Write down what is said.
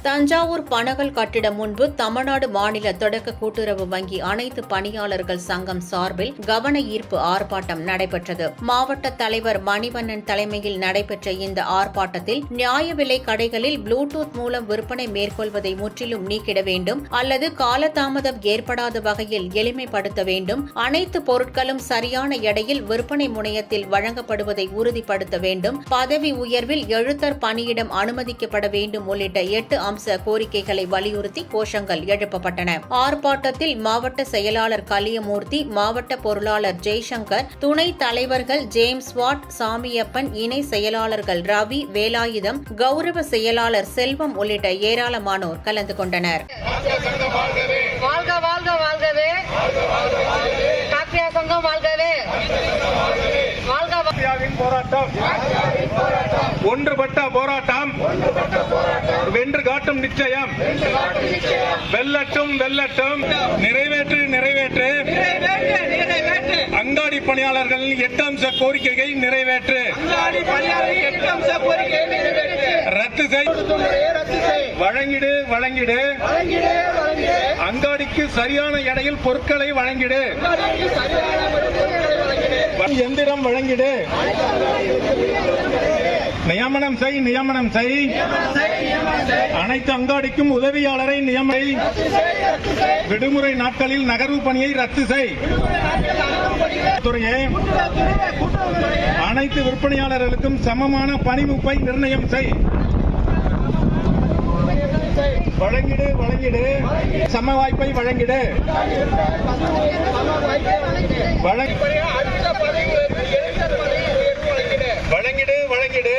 தஞ்சாவூர் பனகல் கட்டிடம் முன்பு தமிழ்நாடு மாநில தொடக்க கூட்டுறவு வங்கி அனைத்து பணியாளர்கள் சங்கம் சார்பில் கவன ஈர்ப்பு ஆர்ப்பாட்டம் நடைபெற்றது. மாவட்ட தலைவர் மணிவண்ணன் தலைமையில் நடைபெற்ற இந்த ஆர்ப்பாட்டத்தில் நியாய விலை கடைகளில் ப்ளூடூத் மூலம் விற்பனை மேற்கொள்வதை முற்றிலும் நீக்கிட வேண்டும் அல்லது காலதாமதம் ஏற்படாத வகையில் எளிமைப்படுத்த வேண்டும், அனைத்து பொருட்களும் சரியான எடையில் விற்பனை முனையத்தில் வழங்கப்படுவதை உறுதிப்படுத்த வேண்டும், பதவி உயர்வில் எழுத்தர் பணியிடம் அனுமதிக்கப்பட வேண்டும் உள்ளிட்ட 8 அம்ச கோரிக்கைகளை வலியுறுத்தி கோஷங்கள் எழுப்பப்பட்டன. ஆர்ப்பாட்டத்தில் மாவட்ட செயலாளர் கலியமூர்த்தி, மாவட்ட பொருளாளர் ஜெய்சங்கர், துணை தலைவர்கள் ஜேம்ஸ் வாட், சாமியப்பன், இணை செயலாளர்கள் ரவி, வேலாயுதம், கௌரவ செயலாளர் செல்வம் உள்ளிட்ட ஏராளமானோர் கலந்து கொண்டனர். வாழ்க வாழ்க வாழ்கவே, காப்பியா சங்கம் வாழ்கவே, வாழ்க போராட்டம், ஒன்றுபட்ட போராட்டம், வென்று காட்டும் நிச்சயம், வெல்லட்டும் வெல்லட்டும், நிறைவேற்று நிறைவேற்று, அங்காடி பணியாளர்களின் 8 அம்ச கோரிக்கையை நிறைவேற்று, ரத்து செய், வழங்கிடு வழங்கிடு, அங்காடிக்கு சரியான எடையில் பொருட்களை வழங்கிடு, எந்திரம் வழங்கிடு, நியமனம் செய் நியமனம் செய், அனைத்து அங்காடிக்கும் உதவியாளரை நியமனை, விடுமுறை நாட்களில் நகர்வு பணியை ரத்து செய், துறையே அனைத்து விற்பனையாளர்களுக்கும் சமமான பணிமுப்பை நிர்ணயம் செய், வழங்கிடு வழங்கிடு, சம வாய்ப்பை வழங்கிடு, வழங்கிடு வழங்கிடு.